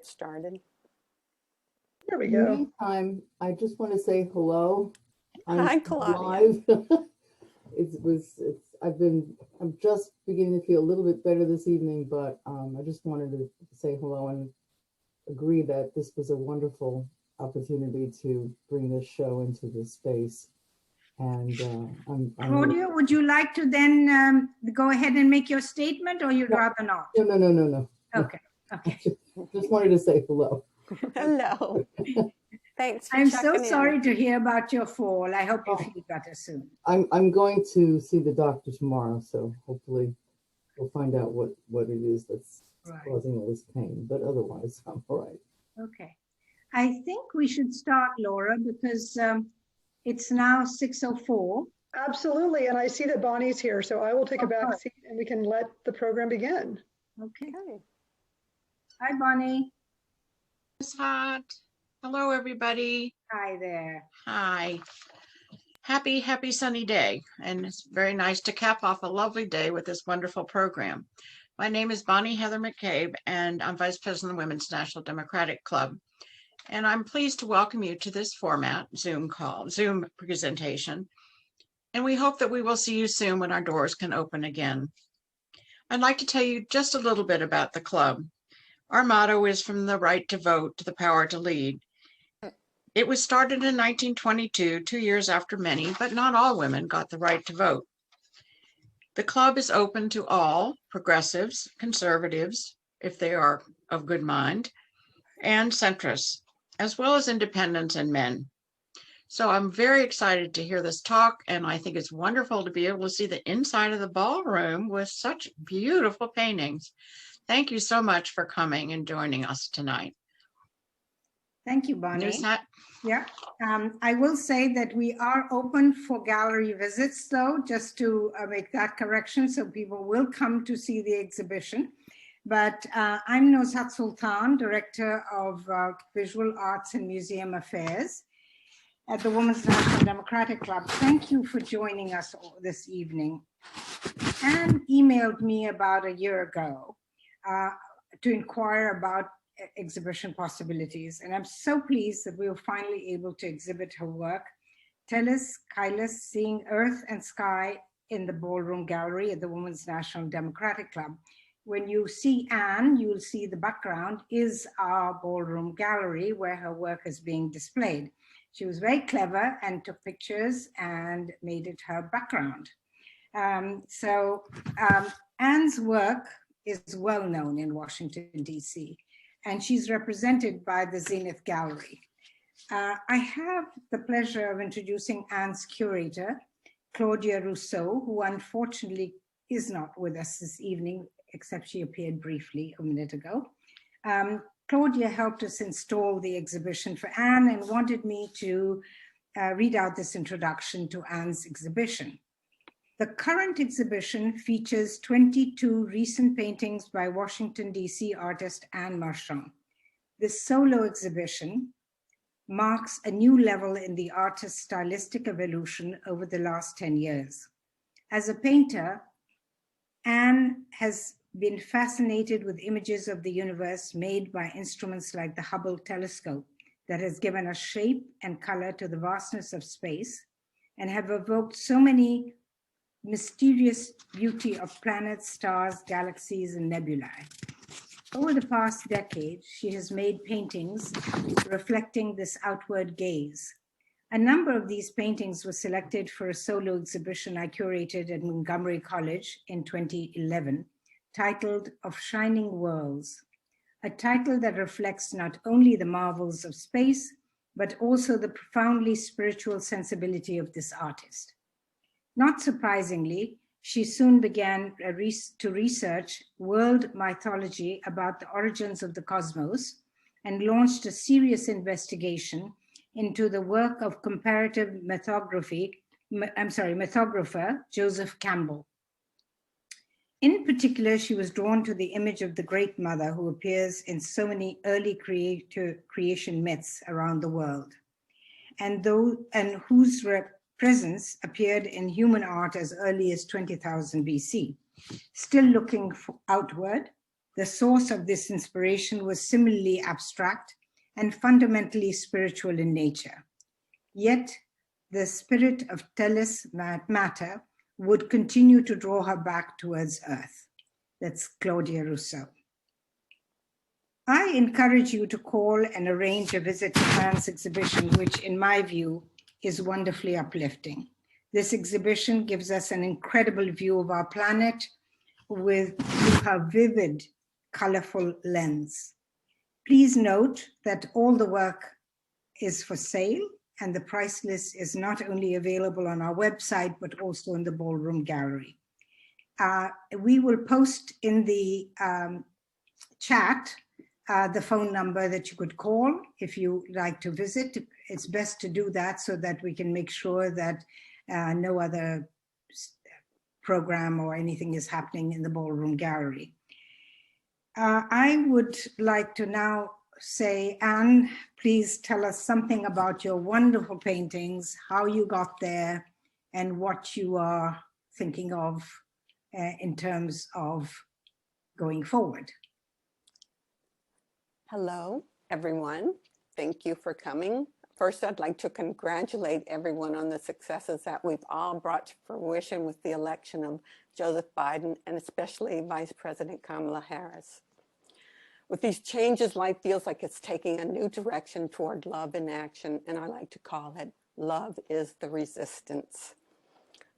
started. There we In the go. meantime, I just want to say hello. Hi, Claudia. Live. I'm just beginning to feel a little bit better this evening, but I just wanted to say hello and agree that this was a wonderful opportunity to bring this show into this space. And I'm Claudia, would you like to then go ahead and make your statement, or you'd rather not? No. Okay, okay. Just wanted to say hello. Hello. Thanks for I'm so checking in. sorry to hear about your fall. I hope you feel better soon. I'm going to see the doctor tomorrow, so hopefully we'll find out what it is that's causing all this pain. But otherwise, I'm all right. Okay. I think we should start, Laura, because it's now 6:04. Absolutely. And I see that Bonnie's here, so I will take a back seat and we can let the program begin. Okay. Hi, Bonnie. It's hot. Hello, everybody. Hi there. Hi. Happy sunny day. And it's very nice to cap off a lovely day with this wonderful program. My name is Bonnie Heather McCabe, and I'm Vice President of the Women's National Democratic Club. And I'm pleased to welcome you to this format, Zoom presentation. And we hope that we will see you soon when our doors can open again. I'd like to tell you just a little bit about the club. Our motto is from the right to vote to the power to lead. It was started in 1922, 2 years after many, but not all women got the right to vote. The club is open to all progressives, conservatives, if they are of good mind, and centrists, as well as independents and men. So I'm very excited to hear this talk, and I think it's wonderful to be able to see the inside of the ballroom with such beautiful paintings. Thank you so much for coming and joining us tonight. Thank you, Bonnie. There's that. Yeah, I will say that we are open for gallery visits, though, just to make that correction, so people will come to see the exhibition. But I'm Nozhat Sultan, Director of Visual Arts and Museum Affairs at the Women's National Democratic Club. Thank you for joining us this evening. Anne emailed me about a year ago to inquire about exhibition possibilities. And I'm so pleased that we were finally able to exhibit her work, Tellus, Caelus, Seeing Earth and Sky in the Ballroom Gallery at the Women's National Democratic Club. When you see Anne, you will see the background is our ballroom gallery where her work is being displayed. She was very clever and took pictures and made it her background. Anne's work is well known in Washington, D.C., and she's represented by the Zenith Gallery. I have the pleasure of introducing Anne's curator, Claudia Rousseau, who unfortunately is not with us this evening, except she appeared briefly a minute ago. Claudia helped us install the exhibition for Anne and wanted me to read out this introduction to Anne's exhibition. The current exhibition features 22 recent paintings by Washington, D.C. artist Anne Marchand. This solo exhibition marks a new level in the artist's stylistic evolution over the last 10 years. As a painter, Anne has been fascinated with images of the universe made by instruments like the Hubble telescope that has given us shape and color to the vastness of space and have evoked so many mysterious beauty of planets, stars, galaxies, and nebulae. Over the past decade, she has made paintings reflecting this outward gaze. A number of these paintings were selected for a solo exhibition I curated at Montgomery College in 2011, titled Of Shining Worlds, a title that reflects not only the marvels of space, but also the profoundly spiritual sensibility of this artist. Not surprisingly, she soon began to research world mythology about the origins of the cosmos and launched a serious investigation into the work of comparative mythographer Joseph Campbell. In particular, she was drawn to the image of the Great Mother who appears in so many early creation myths around the world, and whose presence appeared in human art as early as 20,000 BC. Still looking outward, The source of this inspiration was similarly abstract and fundamentally spiritual in nature. Yet, the spirit of Tellus matter would continue to draw her back towards Earth. That's Claudia Rousseau. I encourage you to call and arrange a visit to Anne's exhibition, which in my view is wonderfully uplifting. This exhibition gives us an incredible view of our planet through her vivid, colorful lens. Please note that all the work is for sale, and the price list is not only available on our website, but also in the ballroom gallery. We will post in the chat the phone number that you could call if you like to visit. It's best to do that so that we can make sure that no other program or anything is happening in the ballroom gallery. I would like to now say, Anne, please tell us something about your wonderful paintings, how you got there, and what you are thinking of in terms of going forward. Hello, everyone. Thank you for coming. First, I'd like to congratulate everyone on the successes that we've all brought to fruition with the election of Joseph Biden and especially Vice President Kamala Harris. With these changes, life feels like it's taking a new direction toward love in action, and I like to call it Love is the Resistance.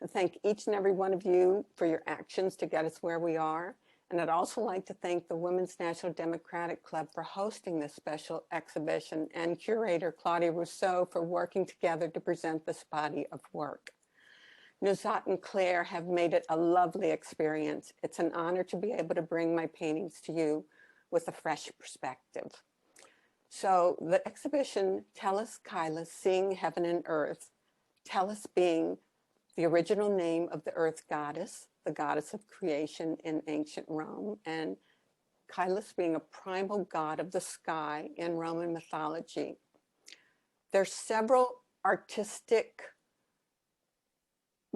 I thank each and every one of you for your actions to get us where we are. And I'd also like to thank the Women's National Democratic Club for hosting this special exhibition and curator Claudia Rousseau for working together to present this body of work. Nuzat and Claire have made it a lovely experience. It's an honor to be able to bring my paintings to you with a fresh perspective. So the exhibition, Tellus, Caelus, Seeing Heaven and Earth, Tellus being the original name of the earth goddess, the goddess of creation in ancient Rome, and Caelus being a primal god of the sky in Roman mythology. There's several artistic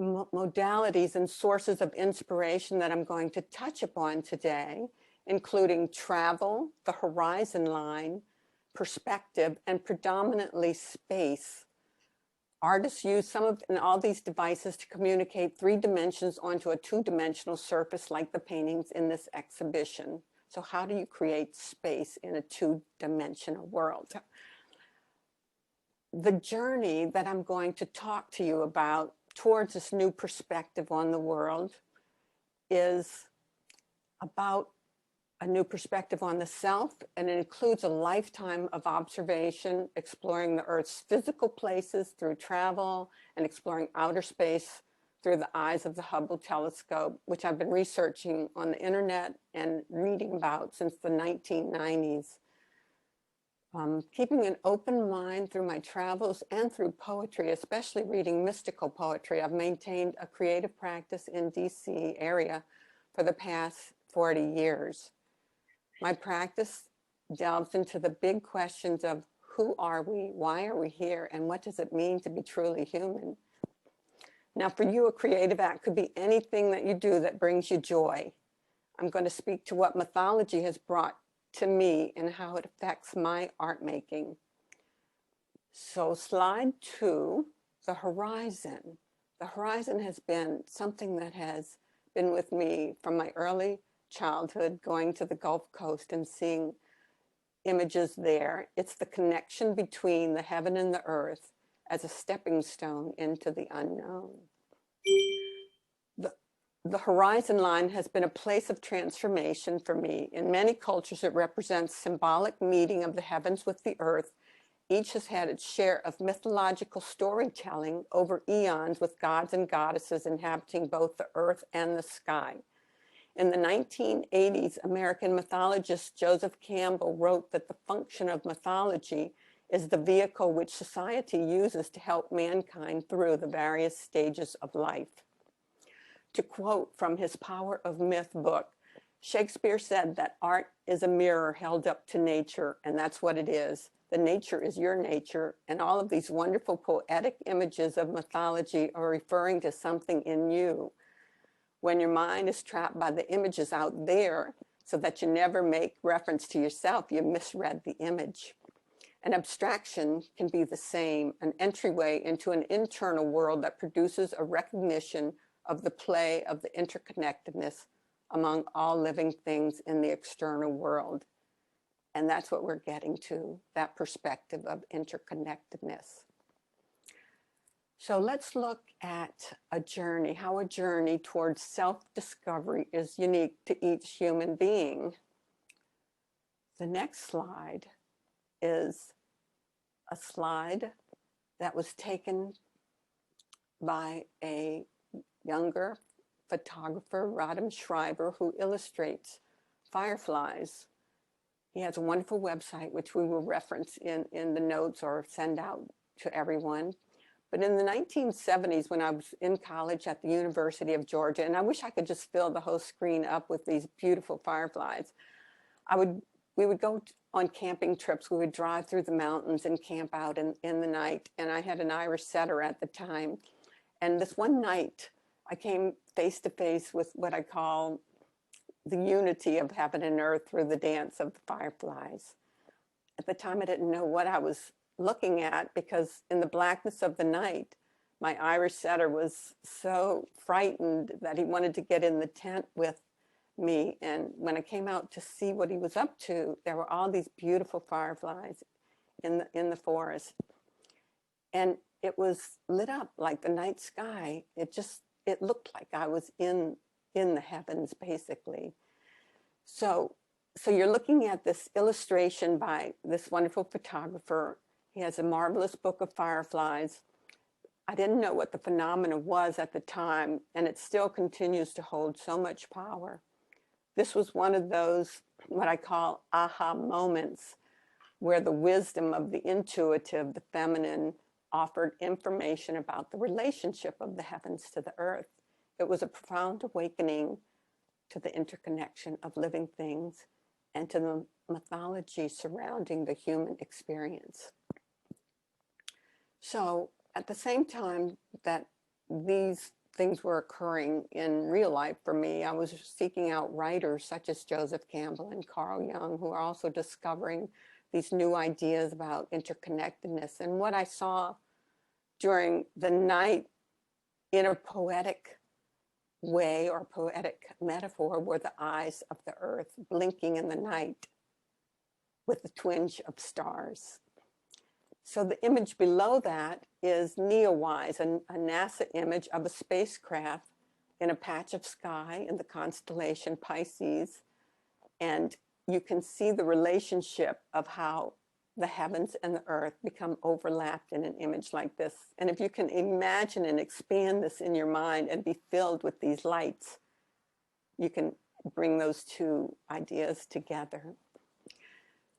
modalities and sources of inspiration that I'm going to touch upon today, including travel, the horizon line, perspective, and predominantly space. Artists use some of and all these devices to communicate 3 dimensions onto a 2-dimensional surface like the paintings in this exhibition. So how do you create space in a 2-dimensional world? The journey that I'm going to talk to you about towards this new perspective on the world is about a new perspective on the self, and it includes a lifetime of observation, exploring the Earth's physical places through travel and exploring outer space through the eyes of the Hubble telescope, which I've been researching on the internet and reading about since the 1990s. Keeping an open mind through my travels and through poetry, especially reading mystical poetry, I've maintained a creative practice in DC area for the past 40 years. My practice delves into the big questions of who are we, why are we here, and what does it mean to be truly human? Now, for you, a creative act could be anything that you do that brings you joy. I'm going to speak to what mythology has brought to me and how it affects my art making. So slide 2, the horizon. The horizon has been something that has been with me from my early childhood, going to the Gulf Coast and seeing images there. It's the connection between the heaven and the earth as a stepping stone into the unknown. The horizon line has been a place of transformation for me. In many cultures, it represents symbolic meeting of the heavens with the earth. Each has had its share of mythological storytelling over eons, with gods and goddesses inhabiting both the earth and the sky. In the 1980s, American mythologist Joseph Campbell wrote that the function of mythology is the vehicle which society uses to help mankind through the various stages of life. To quote from his Power of Myth book, Shakespeare said that art is a mirror held up to nature, and that's what it is. The nature is your nature, and all of these wonderful poetic images of mythology are referring to something in you. When your mind is trapped by the images out there, so that you never make reference to yourself. You misread the image. An abstraction can be the same, an entryway into an internal world that produces a recognition of the play of the interconnectedness among all living things in the external world. And that's what we're getting to, that perspective of interconnectedness. So let's look at a journey, how a journey towards self-discovery is unique to each human being. The next slide is a slide that was taken by a younger photographer, Rodham Schreiber, who illustrates fireflies. He has a wonderful website, which we will reference in the notes or send out to everyone. But in the 1970s, when I was in college at the University of Georgia, and I wish I could just fill the whole screen up with these beautiful fireflies, we would go on camping trips. We would drive through the mountains and camp out in the night. And I had an Irish setter at the time. And this one night, I came face to face with what I call the unity of heaven and earth through the dance of the fireflies. At the time, I didn't know what I was looking at, because in the blackness of the night, my Irish setter was so frightened that he wanted to get in the tent with me. And when I came out to see what he was up to, there were all these beautiful fireflies in the forest. And it was lit up like the night sky. It looked like I was in the heavens, basically. So you're looking at this illustration by this wonderful photographer. He has a marvelous book of fireflies. I didn't know what the phenomena was at the time, and it still continues to hold so much power. This was one of those, what I call aha moments, where the wisdom of the intuitive, the feminine, offered information about the relationship of the heavens to the earth. It was a profound awakening to the interconnection of living things and to the mythology surrounding the human experience. So at the same time that these things were occurring in real life for me, I was seeking out writers such as Joseph Campbell and Carl Jung, who are also discovering these new ideas about interconnectedness. And what I saw during the night in a poetic way or poetic metaphor were the eyes of the earth blinking in the night with the twinge of stars. So the image below that is Neowise, a NASA image of a spacecraft in a patch of sky in the constellation Pisces. And you can see the relationship of how the heavens and the earth become overlapped in an image like this. And if you can imagine and expand this in your mind and be filled with these lights, you can bring those two ideas together.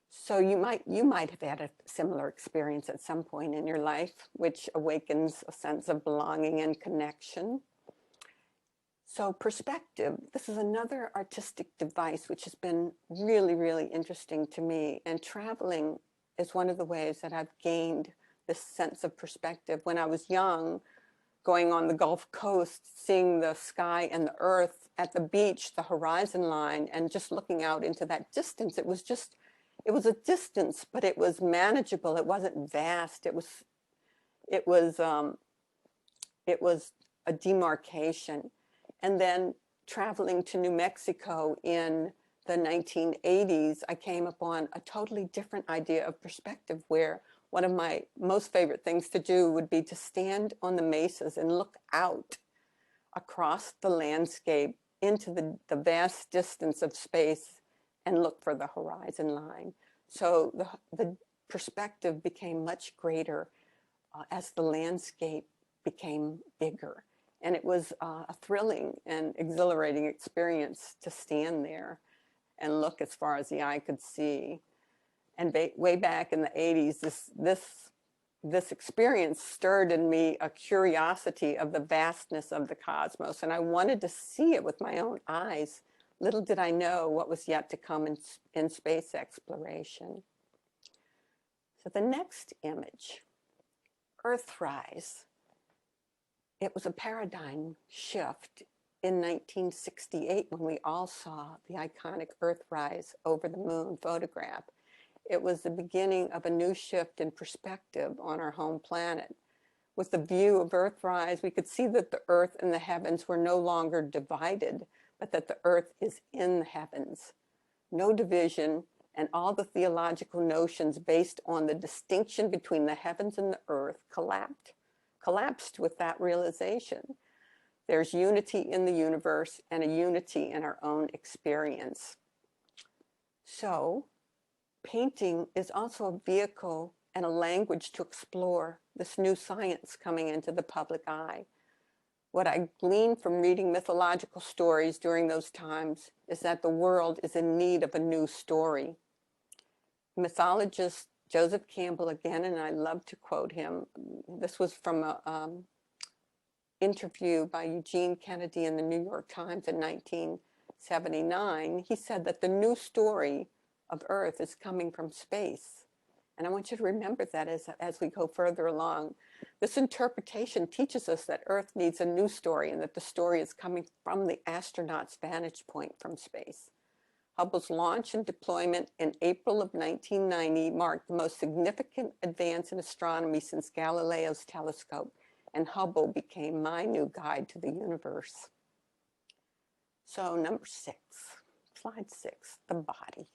So you might have had a similar experience at some point in your life, which awakens a sense of belonging and connection. So perspective, this is another artistic device which has been really, really interesting to me. And traveling is one of the ways that I've gained this sense of perspective. When I was young, going on the Gulf Coast, seeing the sky and the earth at the beach, the horizon line, and just looking out into that distance, it was a distance, but it was manageable. It wasn't vast. It was a demarcation. And then traveling to New Mexico in the 1980s, I came upon a totally different idea of perspective, where one of my most favorite things to do would be to stand on the mesas and look out across the landscape into the vast distance of space and look for the horizon line. So the perspective became much greater as the landscape became bigger. And it was a thrilling and exhilarating experience to stand there and look as far as the eye could see. And way back in the 80s, this experience stirred in me a curiosity of the vastness of the cosmos. And I wanted to see it with my own eyes. Little did I know what was yet to come in space exploration. So the next image, Earthrise. It was a paradigm shift in 1968 when we all saw the iconic Earthrise over the moon photograph. It was the beginning of a new shift in perspective on our home planet. With the view of Earthrise, we could see that the earth and the heavens were no longer divided, but that the earth is in the heavens. No division, and all the theological notions based on the distinction between the heavens and the earth collapsed with that realization. There's unity in the universe and a unity in our own experience. So, painting is also a vehicle and a language to explore this new science coming into the public eye. What I gleaned from reading mythological stories during those times is that the world is in need of a new story. Mythologist Joseph Campbell, again, and I love to quote him, this was from an interview by Eugene Kennedy in the New York Times in 1979. He said that the new story of Earth is coming from space. And I want you to remember that as we go further along. This interpretation teaches us that Earth needs a new story and that the story is coming from the astronaut's vantage point from space. Hubble's launch and deployment in April of 1990 marked the most significant advance in astronomy since Galileo's telescope, and Hubble became my new guide to the universe. So number 6, slide 6, the body.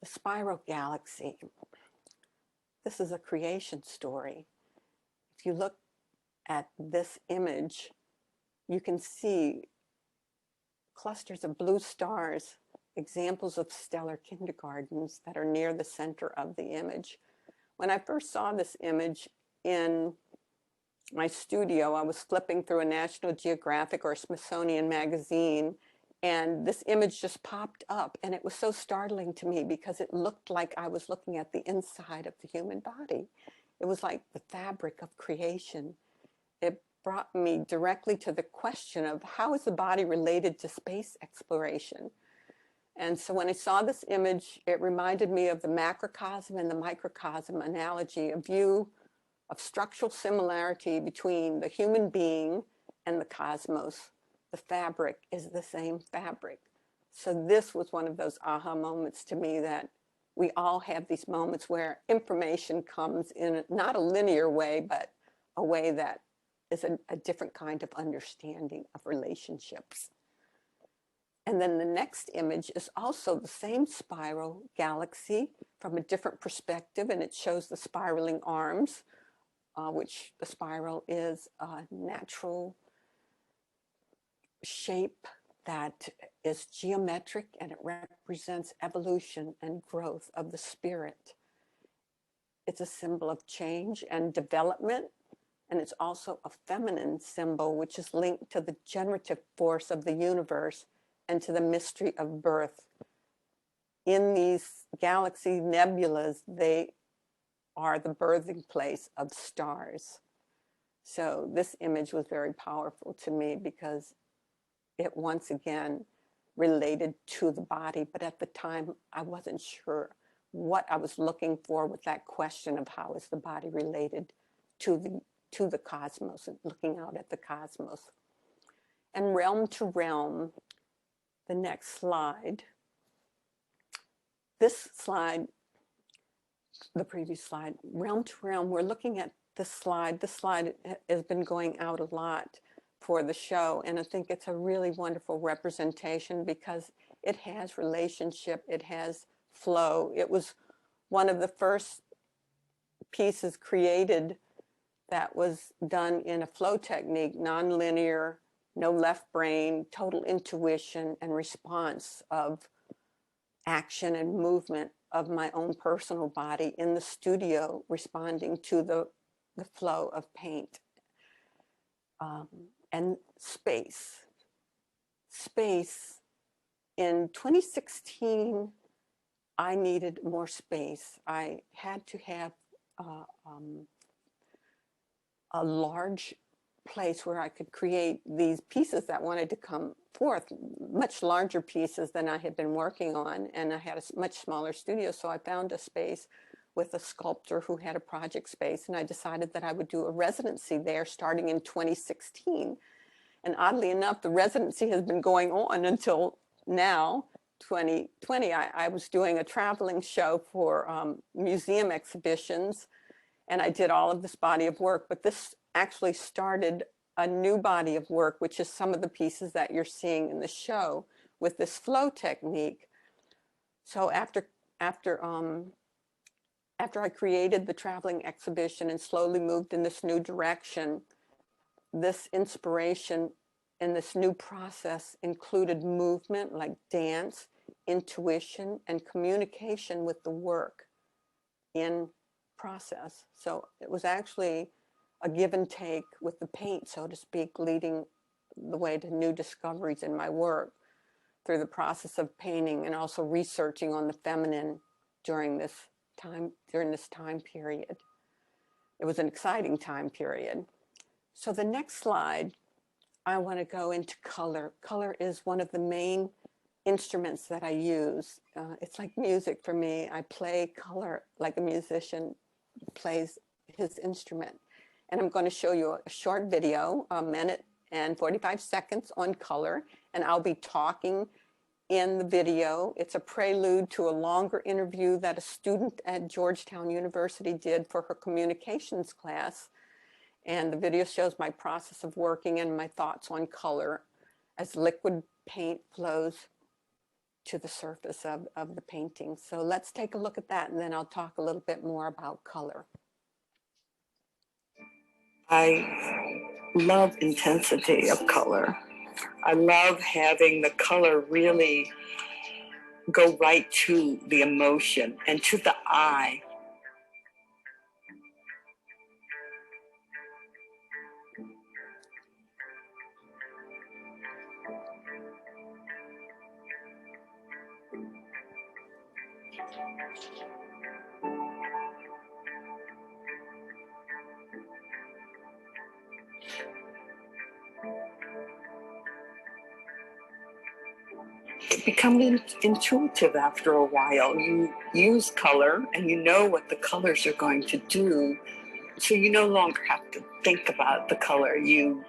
The spiral galaxy. This is a creation story. If you look at this image, you can see clusters of blue stars, examples of stellar kindergartens that are near the center of the image. When I first saw this image in my studio, I was flipping through a National Geographic or Smithsonian magazine, and this image just popped up, and it was so startling to me because it looked like I was looking at the inside of the human body. It was like the fabric of creation. It brought me directly to the question of how is the body related to space exploration? And so when I saw this image, it reminded me of the macrocosm and the microcosm analogy, a view of structural similarity between the human being and the cosmos. The fabric is the same fabric. So this was one of those aha moments to me, that we all have these moments where information comes in not a linear way, but a way that is a different kind of understanding of relationships. And then the next image is also the same spiral galaxy from a different perspective, and it shows the spiraling arms, which the spiral is a natural shape that is geometric, and it represents evolution and growth of the spirit. It's a symbol of change and development, and it's also a feminine symbol, which is linked to the generative force of the universe and to the mystery of birth. In these galaxy nebulas, they are the birthing place of stars. So this image was very powerful to me because it once again related to the body, but at the time I wasn't sure what I was looking for with that question of how is the body related to the cosmos, and looking out at the cosmos. And realm to realm, the next slide. This slide, the previous slide, realm to realm, we're looking at this slide. This slide has been going out a lot for the show, and I think it's a really wonderful representation because it has relationship, it has flow. It was one of the first pieces created that was done in a flow technique, nonlinear, no left brain, total intuition and response of action and movement of my own personal body in the studio, responding to the flow of paint. And space. Space. In 2016, I needed more space. I had to have a large place where I could create these pieces that wanted to come forth, much larger pieces than I had been working on, and I had a much smaller studio, so I found a space with a sculptor who had a project space, and I decided that I would do a residency there starting in 2016. And oddly enough, the residency has been going on until now, 2020. I was doing a traveling show for museum exhibitions, and I did all of this body of work, but this actually started a new body of work, which is some of the pieces that you're seeing in the show with this flow technique. So after I created the traveling exhibition and slowly moved in this new direction, this inspiration and this new process included movement like dance, intuition, and communication with the work in process. So it was actually a give and take with the paint, so to speak, leading the way to new discoveries in my work through the process of painting and also researching on the feminine during this time period. It was an exciting time period. So the next slide, I want to go into color. Color is one of the main instruments that I use. It's like music for me. I play color like a musician plays his instrument. And I'm going to show you a short video, 1 minute and 45 seconds on color. And I'll be talking in the video. It's a prelude to a longer interview that a student at Georgetown University did for her communications class. And the video shows my process of working and my thoughts on color as liquid paint flows to the surface of the painting. So let's take a look at that, and then I'll talk a little bit more about color. I love intensity of color. I love having the color really go right to the emotion and to the eye. It becomes intuitive after a while. You use color and you know what the colors are going to do. So you no longer have to think about the color. You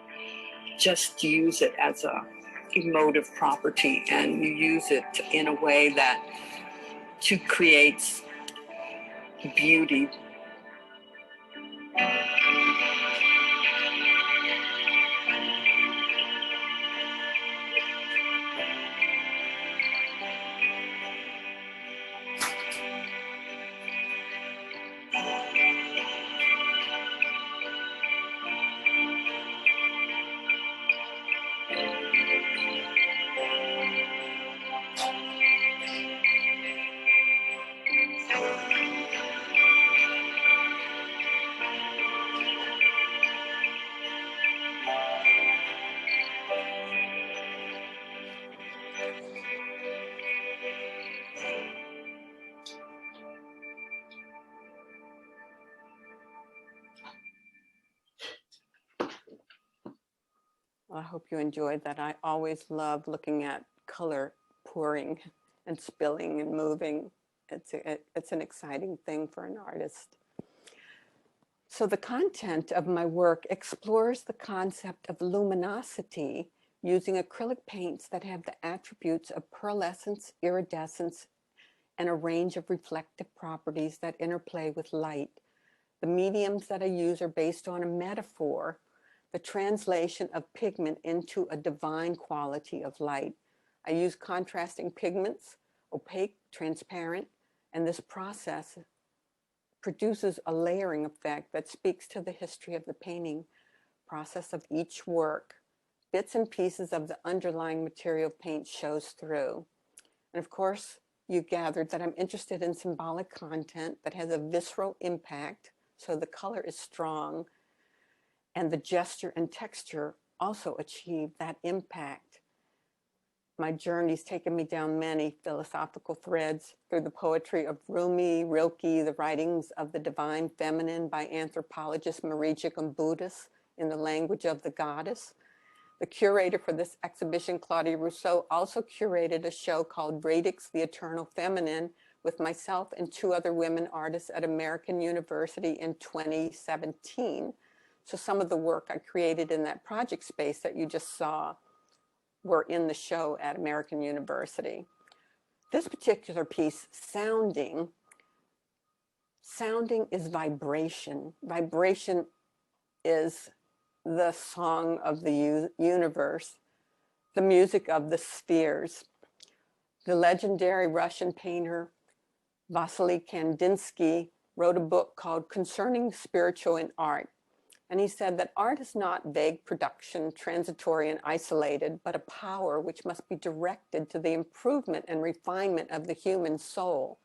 just use it as a emotive property, and you use it in a way that to create beauty. Well, I hope you enjoyed that. I always love looking at color pouring and spilling and moving. It's an exciting thing for an artist. So the content of my work explores the concept of luminosity using acrylic paints that have the attributes of pearlescence, iridescence, and a range of reflective properties that interplay with light. The mediums that I use are based on a metaphor, the translation of pigment into a divine quality of light. I use contrasting pigments, opaque, transparent, and this process produces a layering effect that speaks to the history of the painting process of each work. Bits and pieces of the underlying material paint shows through. And of course, you gathered that I'm interested in symbolic content that has a visceral impact, so the color is strong, and the gesture and texture also achieve that impact. My journey's taken me down many philosophical threads through the poetry of Rumi, Rilke, the writings of the divine feminine by anthropologist Marija Gombudas in the language of the goddess. The curator for this exhibition, Claudia Rousseau, also curated a show called Radix, the Eternal Feminine, with myself and 2 other women artists at American University in 2017. So some of the work I created in that project space that you just saw were in the show at American University. This particular piece, sounding is vibration. Vibration is the song of the universe, the music of the spheres. The legendary Russian painter Vasily Kandinsky wrote a book called Concerning Spiritual in Art. And he said that art is not vague production, transitory and isolated, but a power which must be directed to the improvement and refinement of the human soul,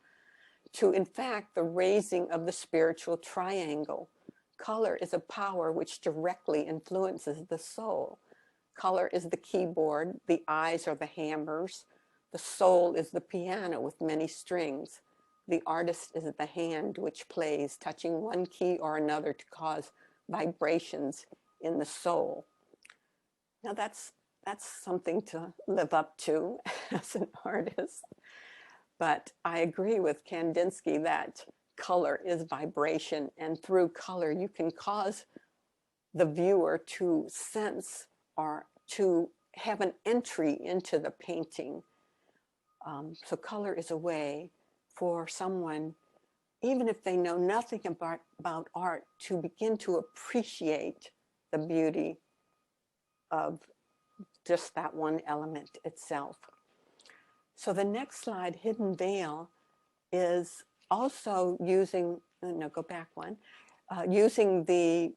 to, in fact, the raising of the spiritual triangle. Color is a power which directly influences the soul. Color is the keyboard, the eyes are the hammers, the soul is the piano with many strings. The artist is the hand which plays, touching one key or another to cause vibrations in the soul. Now that's something to live up to as an artist. But I agree with Kandinsky that color is vibration, and through color you can cause the viewer to sense or to have an entry into the painting. So color is a way for someone, even if they know nothing about art, to begin to appreciate the beauty of just that one element itself. So the next slide, Hidden Veil, is also using, no, go back one, using the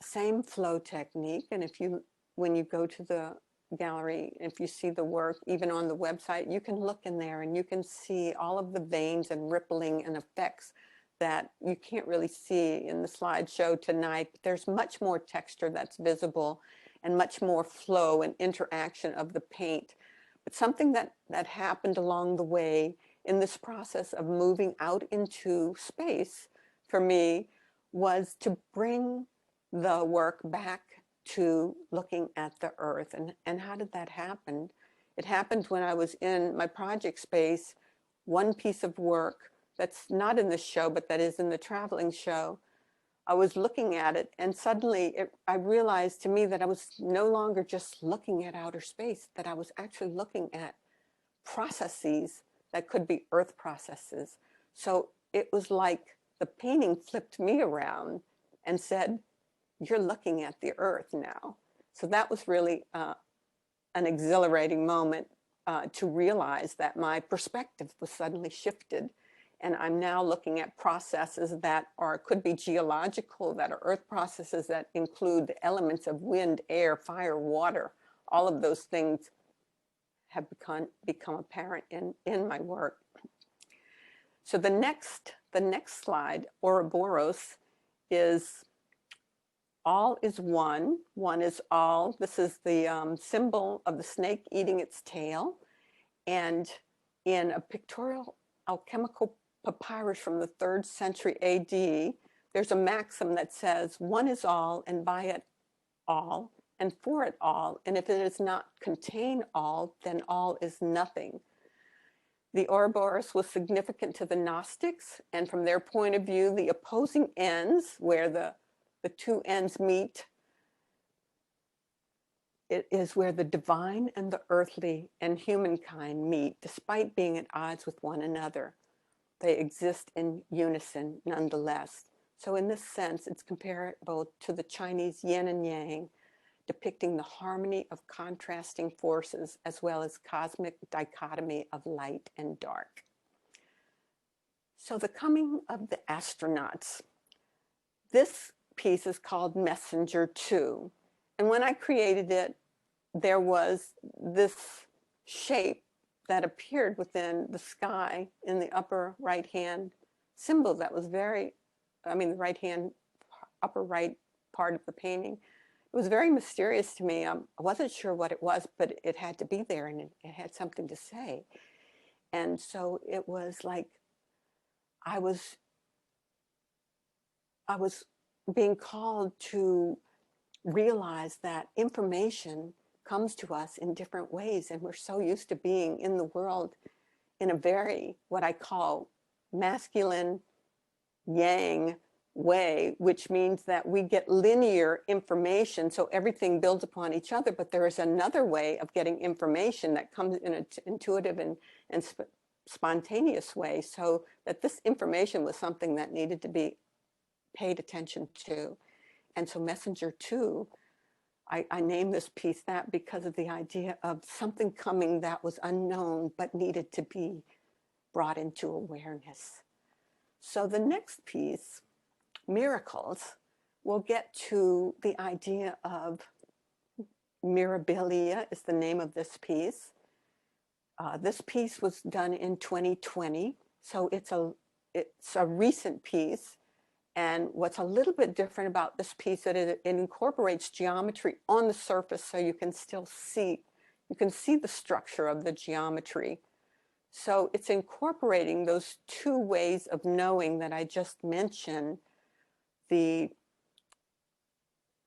same flow technique. And when you go to the gallery, if you see the work, even on the website, you can look in there and you can see all of the veins and rippling and effects that you can't really see in the slideshow tonight. But there's much more texture that's visible and much more flow and interaction of the paint. But something that happened along the way in this process of moving out into space for me was to bring the work back to looking at the earth. And how did that happen? It happened when I was in my project space. One piece of work that's not in the show, but that is in the traveling show, I was looking at it, and suddenly I realized to me that I was no longer just looking at outer space, that I was actually looking at processes that could be earth processes. So it was like the painting flipped me around and said, you're looking at the earth now. So that was really an exhilarating moment to realize that my perspective was suddenly shifted. And I'm now looking at processes that could be geological, that are earth processes that include the elements of wind, air, fire, water. All of those things have become apparent in my work. So the next slide, Ouroboros, is all is one, one is all. This is the symbol of the snake eating its tail. And in a pictorial alchemical papyrus from the 3rd century AD, there's a maxim that says, one is all, and by it all, and for it all, and if it does not contain all, then all is nothing. The Ouroboros was significant to the Gnostics, and from their point of view, the opposing ends, where the two ends meet, it is where the divine and the earthly and humankind meet, despite being at odds with one another. They exist in unison nonetheless. So in this sense, it's comparable to the Chinese yin and yang, depicting the harmony of contrasting forces as well as cosmic dichotomy of light and dark. So the coming of the astronauts. This piece is called Messenger 2. And when I created it, there was this shape that appeared within the sky in the upper right-hand symbol that was the right-hand, upper right part of the painting. It was very mysterious to me. I wasn't sure what it was, but it had to be there and it had something to say. And so it was like I was being called to realize that information comes to us in different ways, and we're so used to being in the world in a very, what I call masculine, yang way, which means that we get linear information, so everything builds upon each other, but there is another way of getting information that comes in an intuitive and spontaneous way, so that this information was something that needed to be paid attention to. And so Messenger 2, I named this piece that because of the idea of something coming that was unknown but needed to be brought into awareness. So the next piece, Miracles, we'll get to the idea of mirabilia is the name of this piece. This piece was done in 2020, so it's a recent piece. And what's a little bit different about this piece that it incorporates geometry on the surface, so you can still see, the structure of the geometry. So it's incorporating those two ways of knowing that I just mentioned, the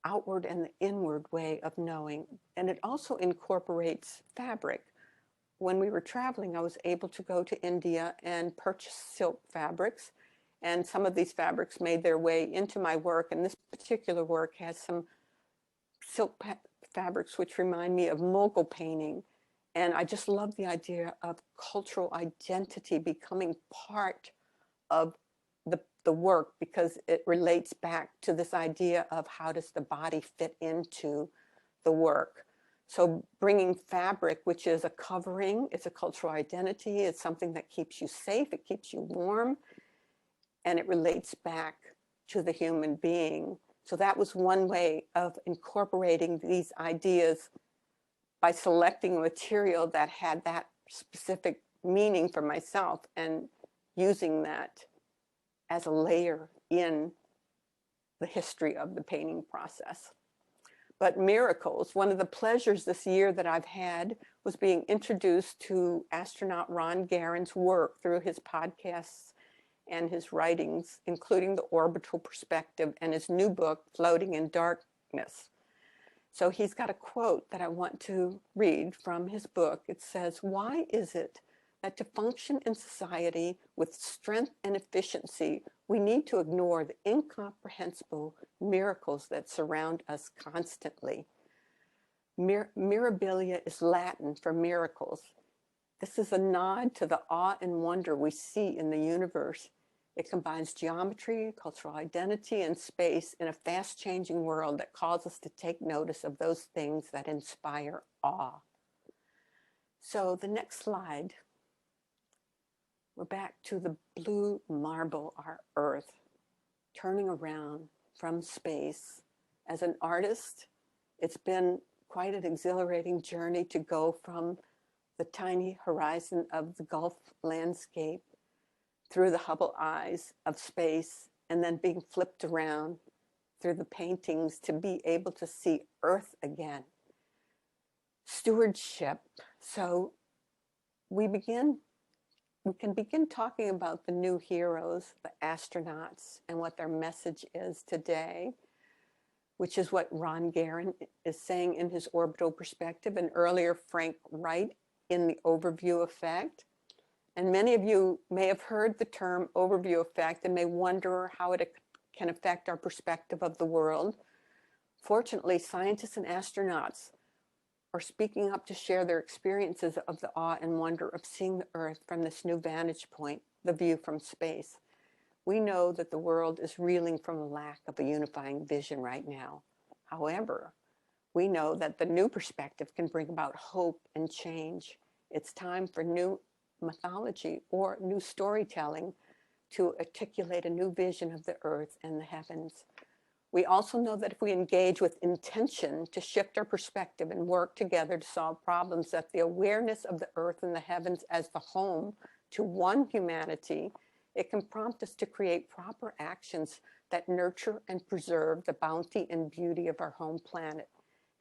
outward and the inward way of knowing. And it also incorporates fabric. When we were traveling, I was able to go to India and purchase silk fabrics. And some of these fabrics made their way into my work. And this particular work has some silk fabrics which remind me of Mughal painting. And I just love the idea of cultural identity becoming part of the work, because it relates back to this idea of how does the body fit into the work. So bringing fabric, which is a covering, it's a cultural identity, it's something that keeps you safe, it keeps you warm, and it relates back to the human being. So that was one way of incorporating these ideas, by selecting a material that had that specific meaning for myself and using that as a layer in the history of the painting process. But miracles, one of the pleasures this year that I've had was being introduced to astronaut Ron Garen's work through his podcasts and his writings, including The Orbital Perspective and his new book, Floating in Darkness. So he's got a quote that I want to read from his book. It says, "Why is it that to function in society with strength and efficiency, we need to ignore the incomprehensible miracles that surround us constantly?" Mirabilia is Latin for miracles. This is a nod to the awe and wonder we see in the universe. It combines geometry, cultural identity, and space in a fast-changing world that calls us to take notice of those things that inspire awe. So the next slide, we're back to the blue marble, our Earth, turning around from space. As an artist, it's been quite an exhilarating journey to go from the tiny horizon of the Gulf landscape through the Hubble eyes of space, and then being flipped around through the paintings to be able to see Earth again. Stewardship. So we can begin talking about the new heroes, the astronauts, and what their message is today, which is what Ron Garen is saying in his Orbital Perspective, and earlier Frank Wright in the Overview Effect. And many of you may have heard the term overview effect and may wonder how it can affect our perspective of the world. Fortunately, scientists and astronauts are speaking up to share their experiences of the awe and wonder of seeing the Earth from this new vantage point, the view from space. We know that the world is reeling from a lack of a unifying vision right now. However, we know that the new perspective can bring about hope and change. It's time for new mythology or new storytelling to articulate a new vision of the Earth and the heavens. We also know that if we engage with intention to shift our perspective and work together to solve problems, that the awareness of the Earth and the heavens as the home to one humanity, it can prompt us to create proper actions that nurture and preserve the bounty and beauty of our home planet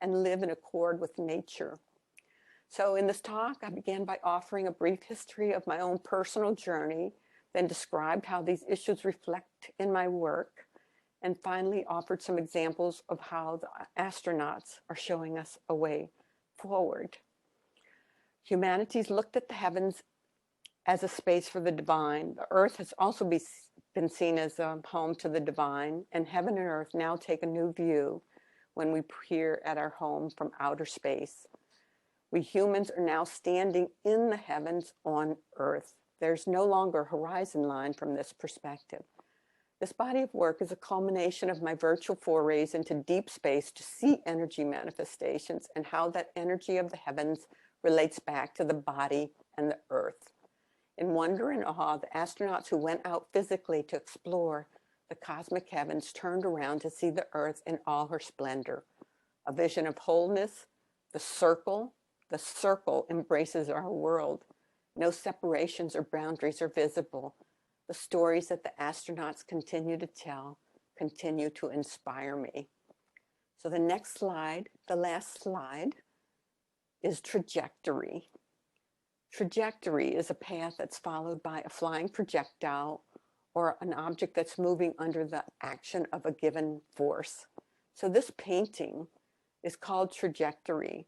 and live in accord with nature. So in this talk, I began by offering a brief history of my own personal journey, then described how these issues reflect in my work, and finally offered some examples of how the astronauts are showing us a way forward. Humanity's looked at the heavens as a space for the divine. The Earth has also been seen as a home to the divine, and heaven and earth now take a new view when we peer at our home from outer space. We humans are now standing in the heavens on earth. There's no longer a horizon line from this perspective. This body of work is a culmination of my virtual forays into deep space to see energy manifestations and how that energy of the heavens relates back to the body and the earth. In wonder and awe, the astronauts who went out physically to explore the cosmic heavens turned around to see the earth in all her splendor. A vision of wholeness, the circle embraces our world. No separations or boundaries are visible. The stories that the astronauts continue to tell continue to inspire me. So the next slide, the last slide, is trajectory. Trajectory is a path that's followed by a flying projectile or an object that's moving under the action of a given force. So this painting is called trajectory.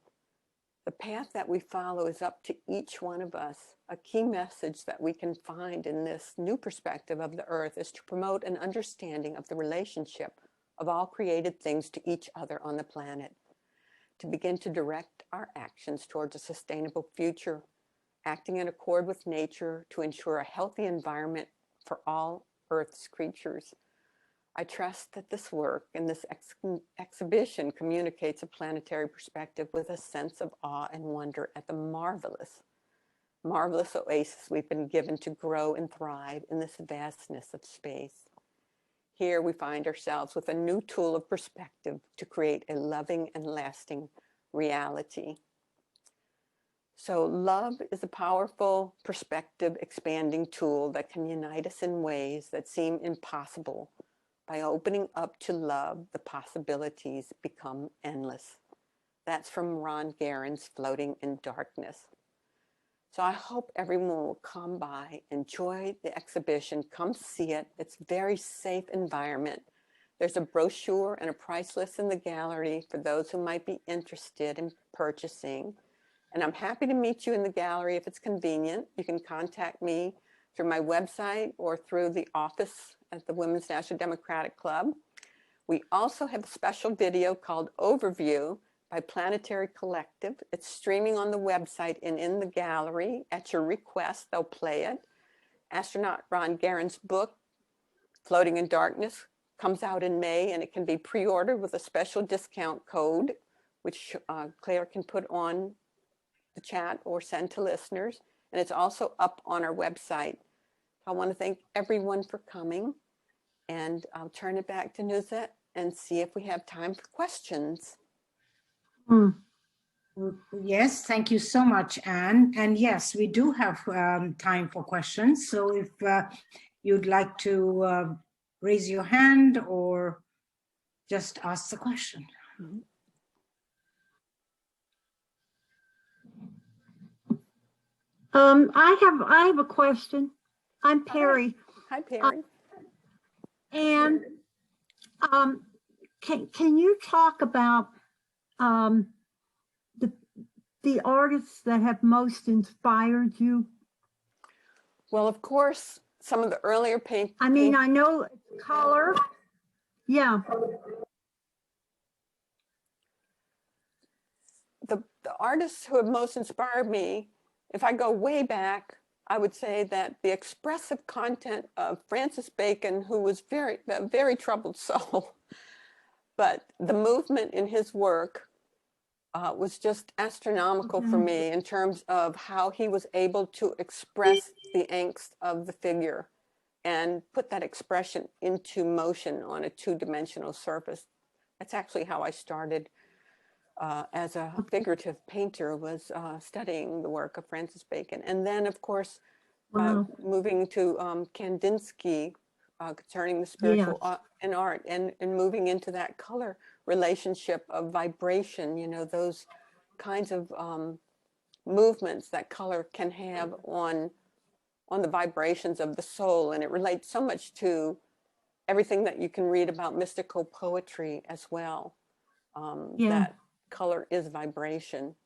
The path that we follow is up to each one of us. A key message that we can find in this new perspective of the earth is to promote an understanding of the relationship of all created things to each other on the planet, to begin to direct our actions towards a sustainable future, acting in accord with nature to ensure a healthy environment for all Earth's creatures. I trust that this work and this exhibition communicates a planetary perspective with a sense of awe and wonder at the marvelous oasis we've been given to grow and thrive in this vastness of space. Here we find ourselves with a new tool of perspective to create a loving and lasting reality. So love is a powerful perspective expanding tool that can unite us in ways that seem impossible. By opening up to love, the possibilities become endless. That's from Ron Guerin's Floating in Darkness. So I hope everyone will come by, enjoy the exhibition, come see it. It's a very safe environment. There's a brochure and a price list in the gallery for those who might be interested in purchasing. And I'm happy to meet you in the gallery if it's convenient. You can contact me through my website or through the office at the Women's National Democratic Club. We also have a special video called Overview by Planetary Collective. It's streaming on the website and in the gallery. At your request, they'll play it. Astronaut Ron Guerin's book, Floating in Darkness, comes out in May, and it can be pre-ordered with a special discount code, which Claire can put on the chat or send to listeners. And it's also up on our website. I want to thank everyone for coming, and I'll turn it back to Nuzet and see if we have time for questions. Yes, thank you so much, Anne. And yes, we do have time for questions. So if you'd like to raise your hand or just ask the question. I have a question. I'm Perry. Hi, Perry. And can you talk about the artists that have most inspired you? Well, of course, some of the earlier I mean, I know color. Yeah. The artists who have most inspired me, if I go way back, I would say that the expressive content of Francis Bacon, who was a very troubled soul, but the movement in his work was just astronomical for me in terms of how he was able to express the angst of the figure and put that expression into motion on a two-dimensional surface. That's actually how I started as a figurative painter, was studying the work of Francis Bacon. And then, of course, moving to Kandinsky concerning the spiritual in art, and moving into that color relationship of vibration, you know, those kinds of movements that color can have on the vibrations of the soul. And it relates so much to everything that you can read about mystical poetry as well. That color is vibration.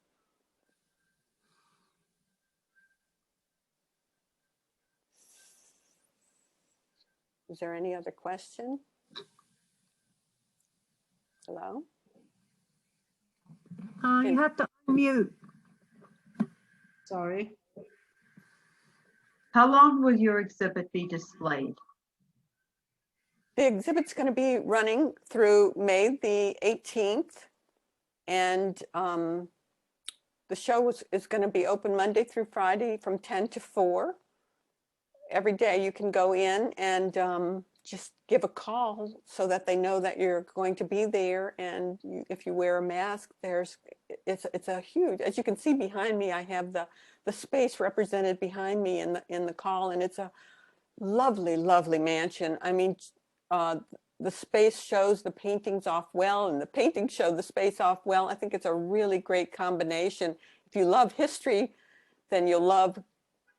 Is there any other question? Hello? You have to unmute. Sorry. How long will your exhibit be displayed? The exhibit's going to be running through May the 18th, and the show is going to be open Monday through Friday from 10 to 4. Every day you can go in and just give a call so that they know that you're going to be there. And if you wear a mask, it's a huge, as you can see behind me, I have the space represented behind me in the call, and it's a lovely, lovely mansion. I mean, the space shows the paintings off well, and the paintings show the space off well. I think it's a really great combination. If you love history, then you'll love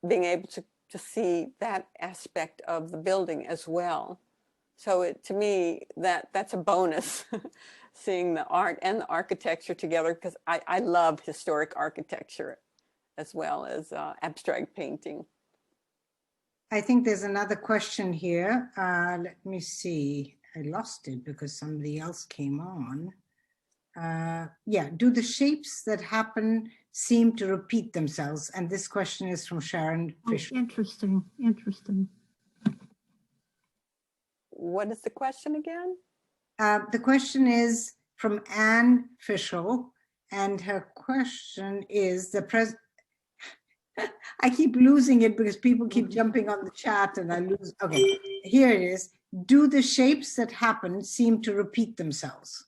being able to see that aspect of the building as well. So to me, that's a bonus, seeing the art and the architecture together, because I love historic architecture as well as abstract painting. I think there's another question here. Let me see. I lost it because somebody else came on. Yeah, do the shapes that happen seem to repeat themselves? And this question is from Sharon Oh, Fisher. interesting, interesting. What is the question again? The question is from Anne Fischel, and her question is I keep losing it because people keep jumping on the chat and I lose. Okay, here it is. Do the shapes that happen seem to repeat themselves?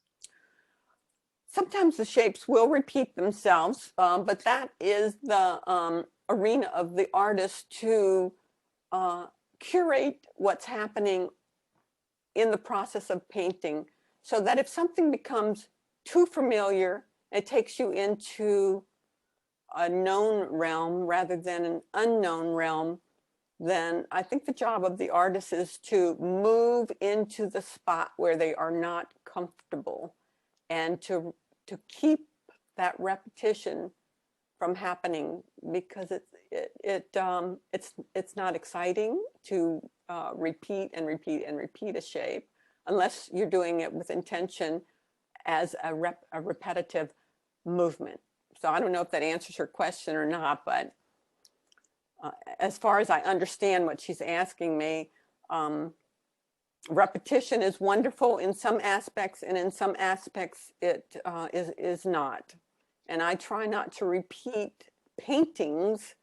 Sometimes the shapes will repeat themselves, but that is the arena of the artist to curate what's happening in the process of painting, so that if something becomes too familiar, it takes you into a known realm rather than an unknown realm, then I think the job of the artist is to move into the spot where they are not comfortable, and to keep that repetition from happening, because it's not exciting to repeat and repeat and repeat a shape unless you're doing it with intention as a repetitive movement. So I don't know if that answers your question or not, but as far as I understand what she's asking me, repetition is wonderful in some aspects, and in some aspects it is not. And I try not to repeat paintings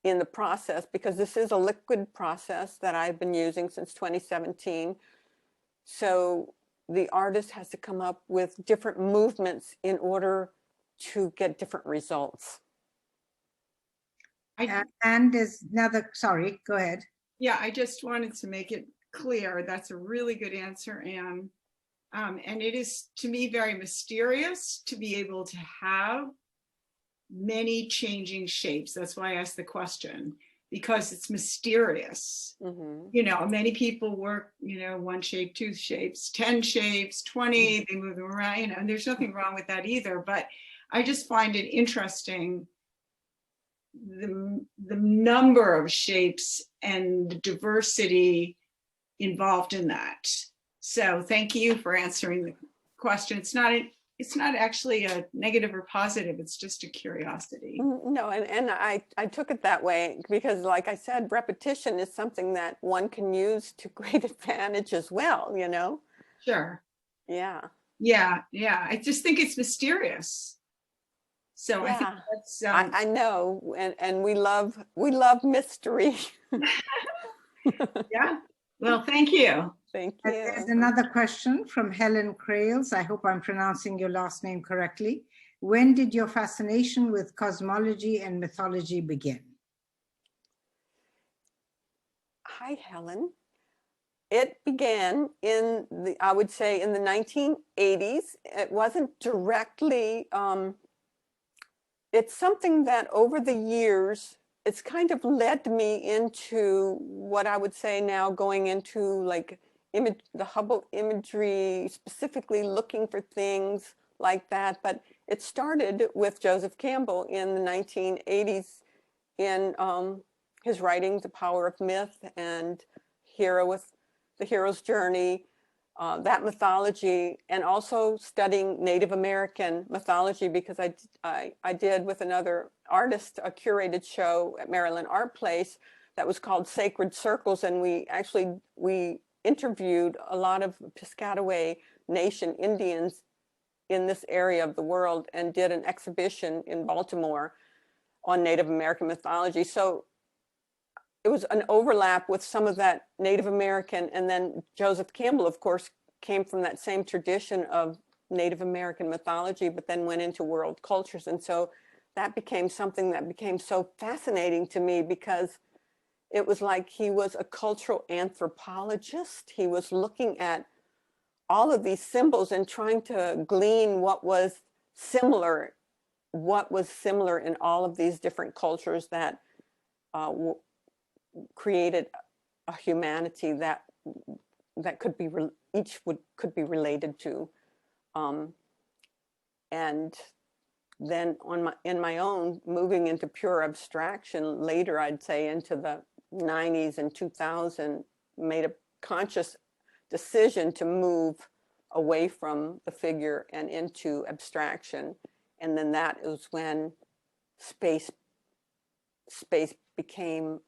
in the process, because this is a liquid process that I've been using since 2017. So the artist has to come up with different movements in order to get different results. And there's another, sorry, go ahead. Yeah, I just wanted to make it clear. That's a really good answer, Anne. And it is, to me, very mysterious to be able to have many changing shapes. That's why I asked the question, because it's mysterious. Mm-hmm. You know, many people work, you know, 1 shape, 2 shapes, 10 shapes, 20, they move them around, you know, and there's nothing wrong with that either. But I just find it interesting, the number of shapes and the diversity involved in that. So thank you for answering the question. It's not actually a negative or positive, it's just a curiosity. No, and I took it that way because, like I said, repetition is something that one can use to great advantage as well, you know? Sure. Yeah. Yeah, I just think it's mysterious. So yeah. I think that's I know, and we love mystery. yeah. Well, thank you. Thank And you. there's another question from Helen Caelus. I hope I'm pronouncing your last name correctly. When did your fascination with cosmology and mythology begin? Hi, Helen. It began in I would say in the 1980s. It wasn't directly, it's something that over the years, it's kind of led me into what I would say now, going into like the Hubble imagery, specifically looking for things like that. But it started with Joseph Campbell in the 1980s in his writings, The Power of Myth and Hero with the hero's journey, that mythology, and also studying Native American mythology, because I did with another artist a curated show at Maryland Art Place that was called Sacred Circles, and we interviewed a lot of Piscataway Nation Indians in this area of the world and did an exhibition in Baltimore on Native American mythology. So it was an overlap with some of that Native American, and then Joseph Campbell, of course, came from that same tradition of Native American mythology, but then went into world cultures. And so that became something that became so fascinating to me, because it was like he was a cultural anthropologist. He was looking at all of these symbols and trying to glean what was similar in all of these different cultures that created a humanity that could be could be related to, and then in my own moving into pure abstraction later, I'd say into the 90s and 2000, made a conscious decision to move away from the figure and into abstraction. And then that is when space became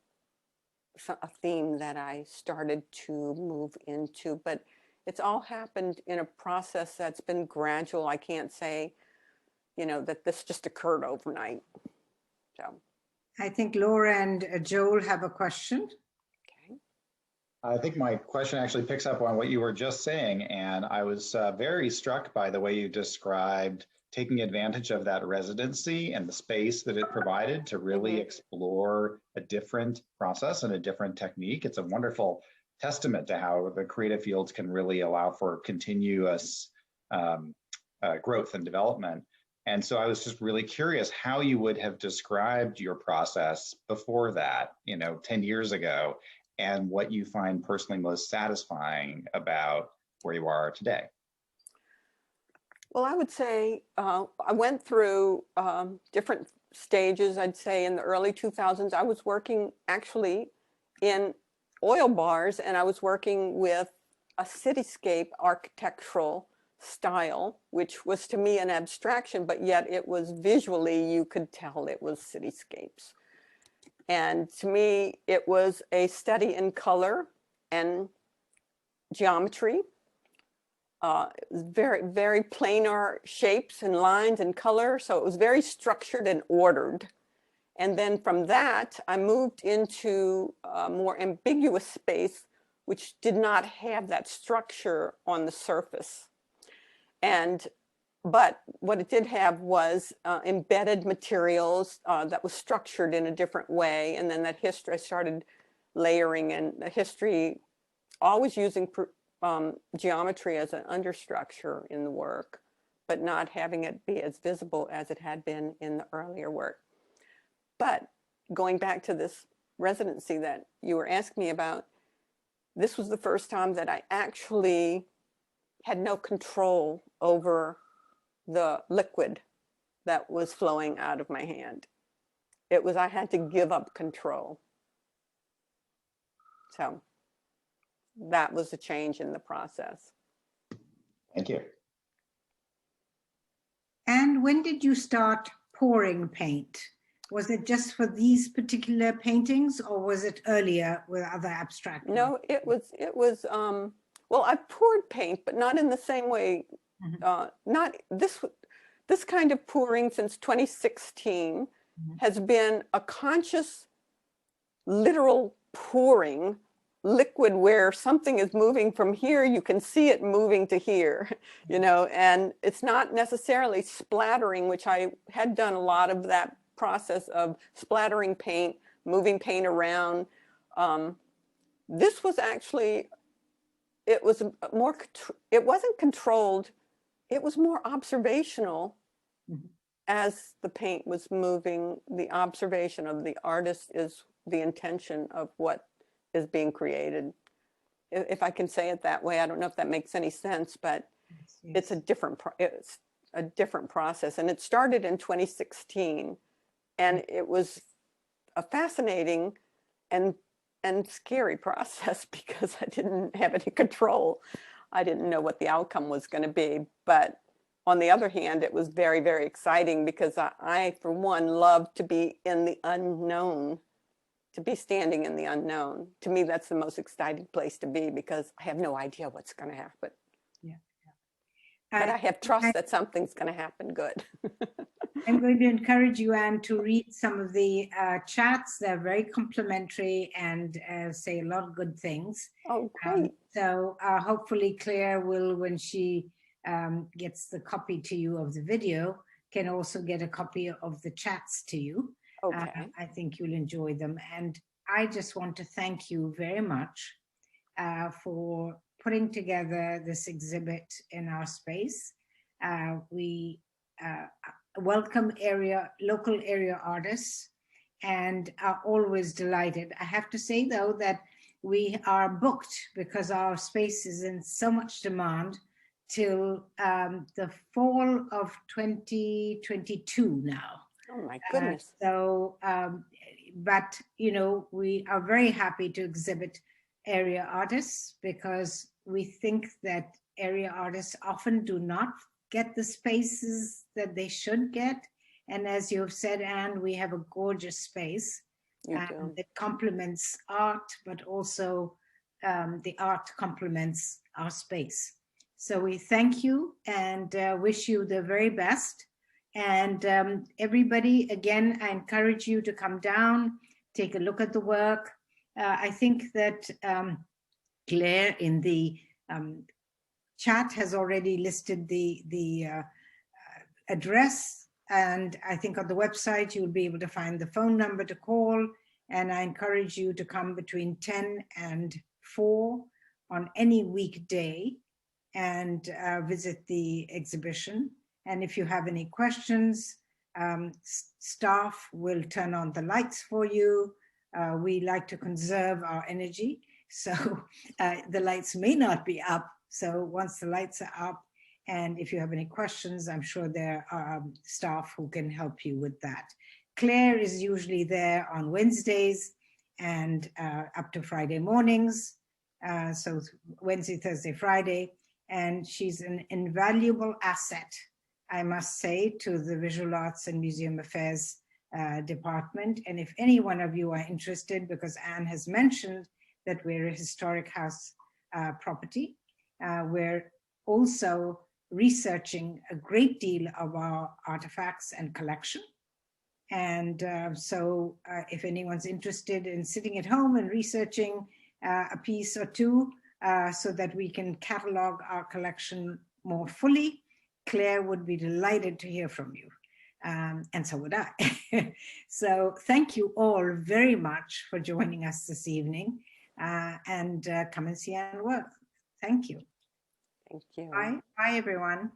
a theme that I started to move into. But it's all happened in a process that's been gradual. I can't say, that this just occurred overnight. So I think Laura and Joel have a question. okay. I think my question actually picks up on what you were just saying, and I was very struck by the way you described taking advantage of that residency and the space that it provided to really explore a different process and a different technique. It's a wonderful testament to how the creative fields can really allow for continuous growth and development. And so I was just really curious how you would have described your process before that, 10 years ago, and what you find personally most satisfying about where you are today. Well, I would say I went through different stages. I'd say in the early 2000s, I was working actually in oil bars, and I was working with a cityscape architectural style, which was to me an abstraction, but yet it was visually, you could tell it was cityscapes. And to me, it was a study in color and geometry. It was very, very planar shapes and lines and color. So it was very structured and ordered. And then from that, I moved into a more ambiguous space, which did not have that structure on the surface. But what it did have was embedded materials that was structured in a different way. And then that history, I started layering, and the history, always using geometry as an understructure in the work, but not having it be as visible as it had been in the earlier work. But going back to this residency that you were asking me about, this was the first time that I actually had no control over the liquid that was flowing out of my hand. It was, I had to give up control. So that was a change in the process. Thank you. And when did you start pouring paint? Was it just for these particular paintings, or was it earlier with other abstract? No, it was, well, I poured paint, but not in the same way. Not this kind of pouring since 2016 has been a conscious, literal pouring liquid where something is moving from here, you can see it moving to here, and it's not necessarily splattering, which I had done a lot of that process of splattering paint, moving paint around. This was actually, it was more, it wasn't controlled, it was more observational. As the paint was moving. The observation of the artist is the intention of what is being created. If I can say it that way, I don't know if that makes any sense, but it's a different process. And it started in 2016, and it was a fascinating and and scary process because I didn't have any control. I didn't know what the outcome was going to be. But on the other hand, it was very, very exciting because I, for one, love to be in the unknown, to be standing in the unknown. To me, that's the most exciting place to be because I have no idea what's going to happen. Yeah. But I have trust that something's going to happen good. I'm going to encourage you, Anne, to read some of the chats. They're very complimentary and say a lot of good things. Oh, great. So hopefully Claire will, when she gets the copy to you of the video, can also get a copy of the chats to you. Okay. I think you'll enjoy them. And I just want to thank you very much for putting together this exhibit in our space. We welcome local area artists and are always delighted. I have to say though that we are booked because our space is in so much demand till the fall of 2022 now. Oh my goodness. But you know, we are very happy to exhibit area artists because we think that area artists often do not get the spaces that they should get. And as you have said, Anne, we have a gorgeous space that complements art, but also the art complements our space. So we thank you and wish you the very best. And everybody, again, I encourage you to come down, take a look at the work. I think that Claire in the chat has already listed the address, and I think on the website you'll be able to find the phone number to call. And I encourage you to come between 10 and 4 on any weekday and visit the exhibition. And if you have any questions, staff will turn on the lights for you. We like to conserve our energy, so the lights may not be up. So once the lights are up, and if you have any questions, I'm sure there are staff who can help you with that. Claire is usually there on Wednesdays and up to Friday mornings. So Wednesday, Thursday, Friday. And she's an invaluable asset, I must say, to the Visual Arts and Museum Affairs department. And if any one of you are interested, because Anne has mentioned that we're a historic house property, we're also researching a great deal of our artifacts and collection. And so if anyone's interested in sitting at home and researching a piece or two so that we can catalog our collection more fully, Claire would be delighted to hear from you. And so would I. So thank you all very much for joining us this evening, and come and see Anne work. Thank you. Thank you. Bye, everyone.